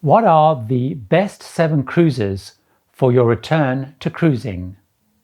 What are the best 7 cruises for your return to cruising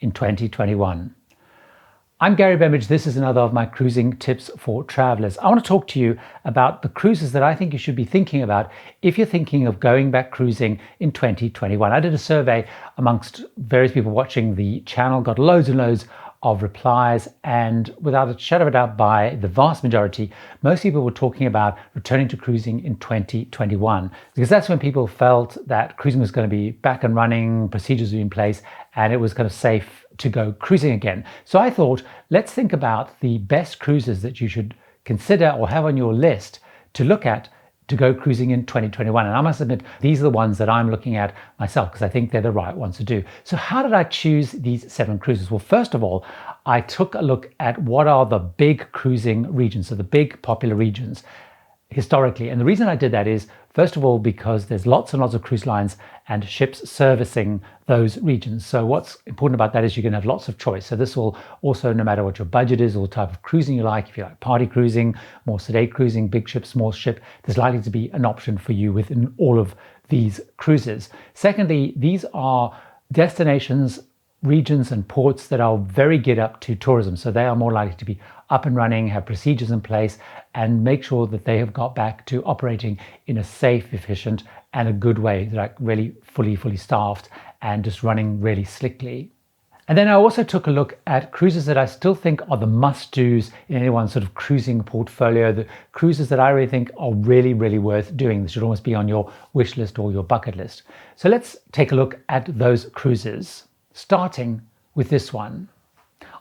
in 2021? I'm Gary Bembridge. This is another of my cruising tips for travelers. I want to talk to you about the cruises that I think you should be thinking about if you're thinking of going back cruising in 2021. I did a survey amongst various people watching the channel, got loads and loads of replies, and without a shadow of a doubt, by the vast majority, most people were talking about returning to cruising in 2021, because that's when people felt that cruising was going to be back and running, procedures were in place, and it was kind of safe to go cruising again. So I thought, let's think about the best cruises that you should consider or have on your list to look at to go cruising in 2021. And I must admit, these are the ones that I'm looking at myself because I think they're the right ones to do. So how did I choose these 7 cruises? Well, first of all, I took a look at what are the big cruising regions, so the big popular regions historically. And the reason I did that is, first of all, because there's lots and lots of cruise lines and ships servicing those regions. So what's important about that is you're going to have lots of choice. So this will also, no matter what your budget is or the type of cruising you like, if you like party cruising, more sedate cruising, big ship, small ship, there's likely to be an option for you within all of these cruises. Secondly, these are destinations, regions and ports that are very geared up to tourism. So they are more likely to be up and running, have procedures in place, and make sure that they have got back to operating in a safe, efficient, and a good way, like really fully staffed and just running really slickly. And then I also took a look at cruises that I still think are the must-dos in anyone's sort of cruising portfolio, the cruises that I really think are really worth doing. This should almost be on your wish list or your bucket list. So let's take a look at those cruises, starting with this one.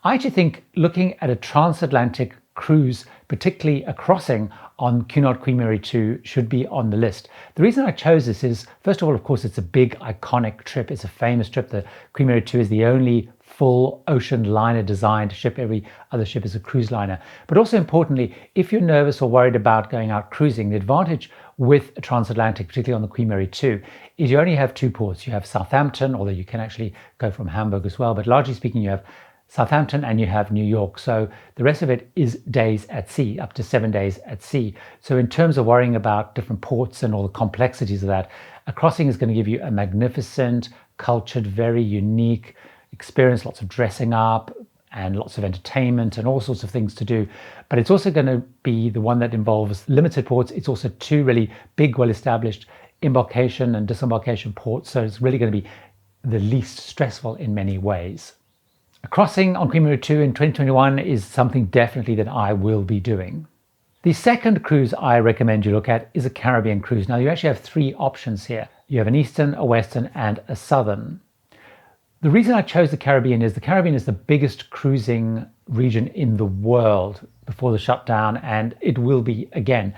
I actually think looking at a transatlantic cruise, particularly a crossing on Cunard Queen Mary 2, should be on the list. The reason I chose this is, first of all, of course, it's a big iconic trip. It's a famous trip. The Queen Mary 2 is the only full ocean liner designed ship. Every other ship is a cruise liner. But also importantly, if you're nervous or worried about going out cruising, the advantage with a transatlantic, particularly on the Queen Mary 2, is you only have 2 ports. You have Southampton, although you can actually go from Hamburg as well, but largely speaking, you have Southampton and you have New York. So the rest of it is days at sea, up to 7 days at sea. So in terms of worrying about different ports and all the complexities of that, a crossing is going to give you a magnificent, cultured, very unique experience, lots of dressing up and lots of entertainment and all sorts of things to do. But it's also going to be the one that involves limited ports. It's also 2 really big, well-established embarkation and disembarkation ports. So it's really going to be the least stressful in many ways. A crossing on Queen Mary 2 in 2021 is something definitely that I will be doing. The second cruise I recommend you look at is a Caribbean cruise. Now you actually have 3 options here. You have an Eastern, a Western, and a Southern. The reason I chose the Caribbean is the biggest cruising region in the world before the shutdown, and it will be again.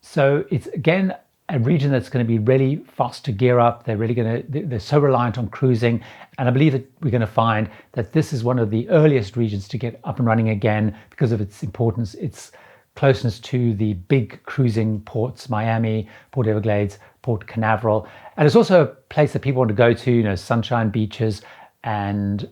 So it's again a region that's going to be really fast to gear up. They're so reliant on cruising. And I believe that we're going to find that this is one of the earliest regions to get up and running again because of its importance, its closeness to the big cruising ports, Miami, Port Everglades, Port Canaveral. And it's also a place that people want to go to, sunshine beaches, and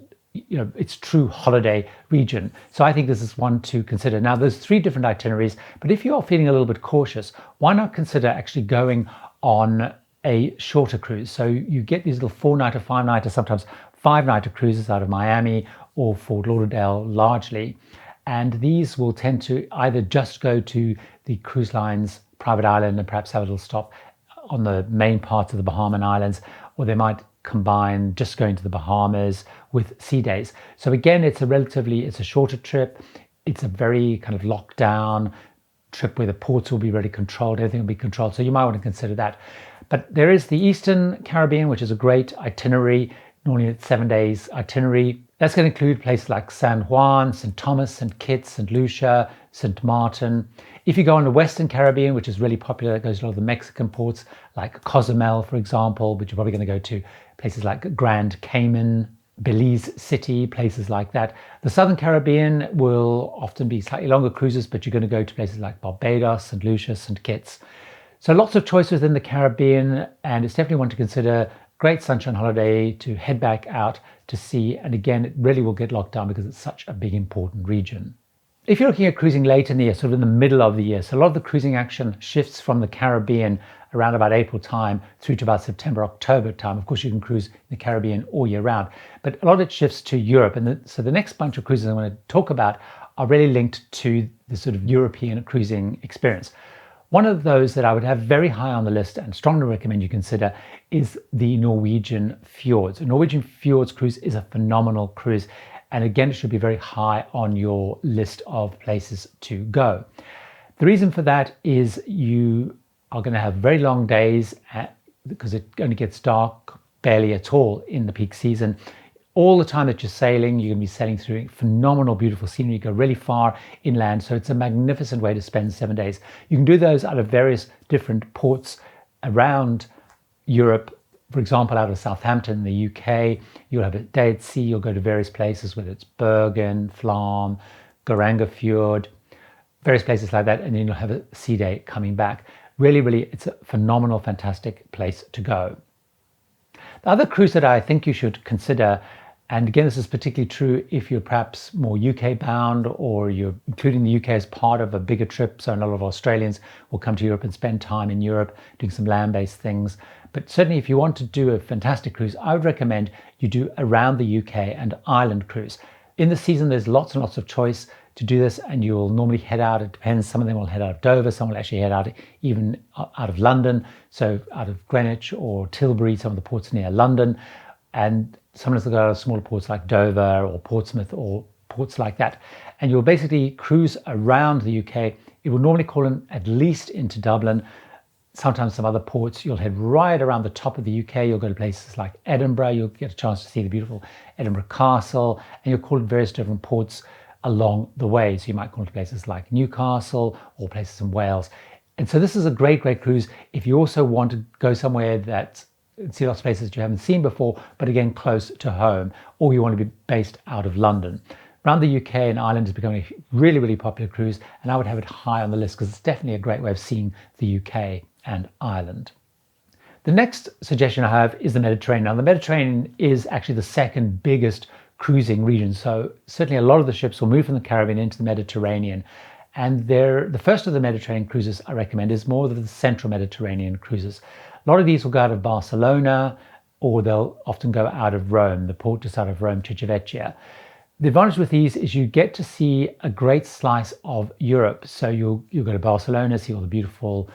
it's true holiday region. So I think this is one to consider. Now there's 3 different itineraries, but if you are feeling a little bit cautious, why not consider actually going on a shorter cruise? So you get these little 4-nighter, 5-nighter, sometimes 5-nighter cruises out of Miami or Fort Lauderdale largely. And these will tend to either just go to the cruise line's private island and perhaps have a little stop on the main parts of the Bahamian Islands, or they might combine just going to the Bahamas with sea days. So again, it's a shorter trip. It's a very kind of locked down trip where the ports will be really controlled, everything will be controlled. So you might want to consider that. But there is the Eastern Caribbean, which is a great itinerary. Normally it's 7 days itinerary. That's going to include places like San Juan, St. Thomas, St. Kitts, St. Lucia, St. Martin. If you go on the Western Caribbean, which is really popular, that goes to a lot of the Mexican ports like Cozumel, for example, but you're probably going to go to places like Grand Cayman, Belize City, places like that. The Southern Caribbean will often be slightly longer cruises, but you're going to go to places like Barbados, St. Lucia, St. Kitts. So lots of choices in the Caribbean, and it's definitely one to consider. Great sunshine holiday to head back out to sea. And again, it really will get locked down because it's such a big, important region. If you're looking at cruising late in the year, sort of in the middle of the year, so a lot of the cruising action shifts from the Caribbean around about April time through to about September, October time. Of course, you can cruise in the Caribbean all year round, but a lot of it shifts to Europe. And so the next bunch of cruises I want to talk about are really linked to the sort of European cruising experience. One of those that I would have very high on the list and strongly recommend you consider is the Norwegian Fjords. A Norwegian Fjords cruise is a phenomenal cruise. And again, it should be very high on your list of places to go. The reason for that is you are going to have very long days because it only gets dark barely at all in the peak season. All the time that you're sailing, you're going to be sailing through phenomenal, beautiful scenery. You go really far inland, so it's a magnificent way to spend 7 days. You can do those out of various different ports around Europe. For example, out of Southampton in the UK, you'll have a day at sea. You'll go to various places, whether it's Bergen, Flam, Geiranger Fjord, various places like that, and then you'll have a sea day coming back. Really, it's a phenomenal, fantastic place to go. The other cruise that I think you should consider, and again, this is particularly true if you're perhaps more UK bound or you're including the UK as part of a bigger trip. So a lot of Australians will come to Europe and spend time in Europe doing some land-based things. But certainly if you want to do a fantastic cruise, I would recommend you do around the UK and Ireland cruise. In the season, there's lots and lots of choice to do this, and you'll normally head out, it depends, some of them will head out of Dover, some will actually head out even out of London, so out of Greenwich or Tilbury, some of the ports near London, and sometimes they'll go out of smaller ports like Dover or Portsmouth or ports like that. And you'll basically cruise around the UK. It will normally call in at least into Dublin, sometimes some other ports. You'll head right around the top of the UK. You'll go to places like Edinburgh. You'll get a chance to see the beautiful Edinburgh Castle, and you'll call at various different ports along the way. So you might call to places like Newcastle or places in Wales. And so this is a great cruise if you also want to go somewhere that see lots of places that you haven't seen before, but again, close to home, or you want to be based out of London. Around the UK and Ireland is becoming a really popular cruise, and I would have it high on the list because it's definitely a great way of seeing the UK and Ireland. The next suggestion I have is the Mediterranean. Now, the Mediterranean is actually the second biggest cruising region. So certainly a lot of the ships will move from the Caribbean into the Mediterranean. And the first of the Mediterranean cruises I recommend is more of the central Mediterranean cruises. A lot of these will go out of Barcelona, or they'll often go out of Rome, the port just out of Rome, Civitavecchia. The advantage with these is you get to see a great slice of Europe. So you'll go to Barcelona, see all the beautiful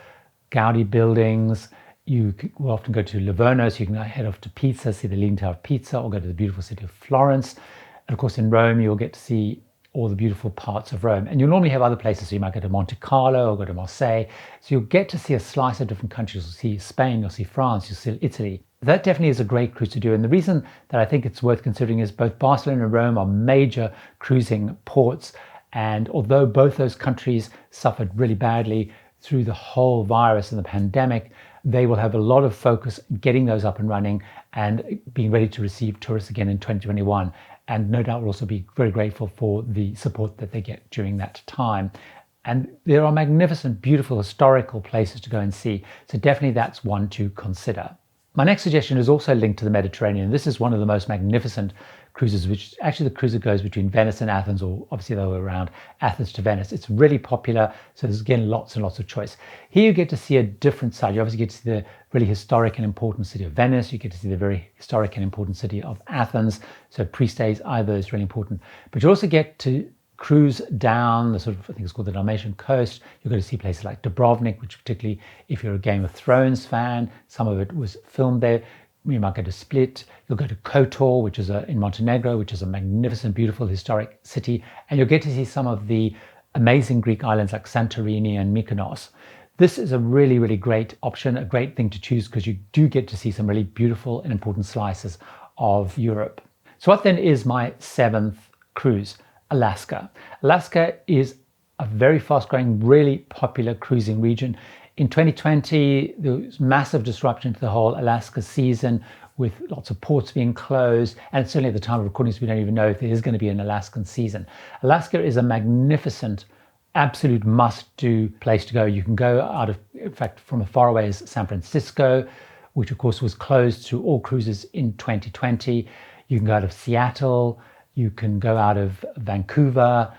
Gaudi buildings. You will often go to Livorno, so you can head off to Pisa, see the Leaning Tower of Pisa, or go to the beautiful city of Florence. And of course, in Rome, you'll get to see all the beautiful parts of Rome. And you'll normally have other places, so you might go to Monte Carlo or go to Marseille. So you'll get to see a slice of different countries. You'll see Spain, you'll see France, you'll see Italy. That definitely is a great cruise to do. And the reason that I think it's worth considering is both Barcelona and Rome are major cruising ports. And although both those countries suffered really badly through the whole virus and the pandemic, they will have a lot of focus getting those up and running and being ready to receive tourists again in 2021. And no doubt will also be very grateful for the support that they get during that time. And there are magnificent, beautiful, historical places to go and see. So definitely that's one to consider. My next suggestion is also linked to the Mediterranean. This is one of the most magnificent cruises, which actually the cruise that goes between Venice and Athens, or obviously the other way around, Athens to Venice. It's really popular, so there's again lots and lots of choice. Here you get to see a different side. You obviously get to see the really historic and important city of Venice. You get to see the very historic and important city of Athens. So pre-stays either is really important. But you also get to cruise down the sort of, I think it's called the Dalmatian coast. You're going to see places like Dubrovnik, which particularly if you're a Game of Thrones fan, some of it was filmed there. You might go to Split. You'll go to Kotor, which is in Montenegro, which is a magnificent, beautiful, historic city. And you'll get to see some of the amazing Greek islands like Santorini and Mykonos. This is a really great option, a great thing to choose because you do get to see some really beautiful and important slices of Europe. So what then is my seventh cruise? Alaska. Alaska is a very fast-growing, really popular cruising region. In 2020, there was massive disruption to the whole Alaska season with lots of ports being closed. And certainly at the time of recording, so we don't even know if there is going to be an Alaskan season. Alaska is a magnificent, absolute must-do place to go. You can go out of, in fact, from as far away as San Francisco, which of course was closed to all cruises in 2020. You can go out of Seattle. You can go out of Vancouver.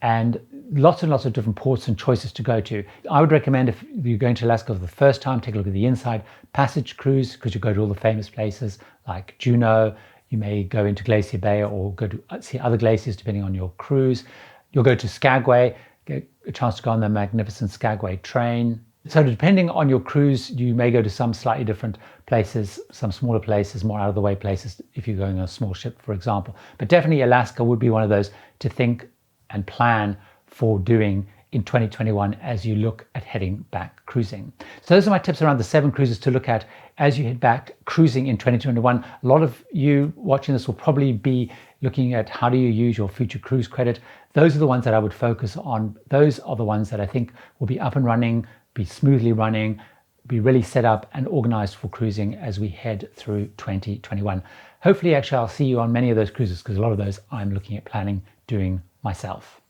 And lots and lots of different ports and choices to go to. I would recommend, if you're going to Alaska for the first time, take a look at the Inside Passage cruise, because you go to all the famous places like Juneau. You may go into Glacier Bay or go to see other glaciers depending on your cruise. You'll go to Skagway, get a chance to go on the magnificent Skagway train. So depending on your cruise, you may go to some slightly different places, some smaller places, more out of the way places if you're going on a small ship, for example. But definitely Alaska would be one of those to think and plan for doing in 2021 as you look at heading back cruising. So those are my tips around the 7 cruises to look at as you head back cruising in 2021. A lot of you watching this will probably be looking at how do you use your future cruise credit. Those are the ones that I would focus on. Those are the ones that I think will be up and running, be smoothly running, be really set up and organized for cruising as we head through 2021. Hopefully, actually, I'll see you on many of those cruises, because a lot of those I'm looking at planning doing myself.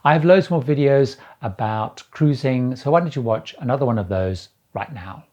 I have loads more videos about cruising, so why don't you watch another one of those right now?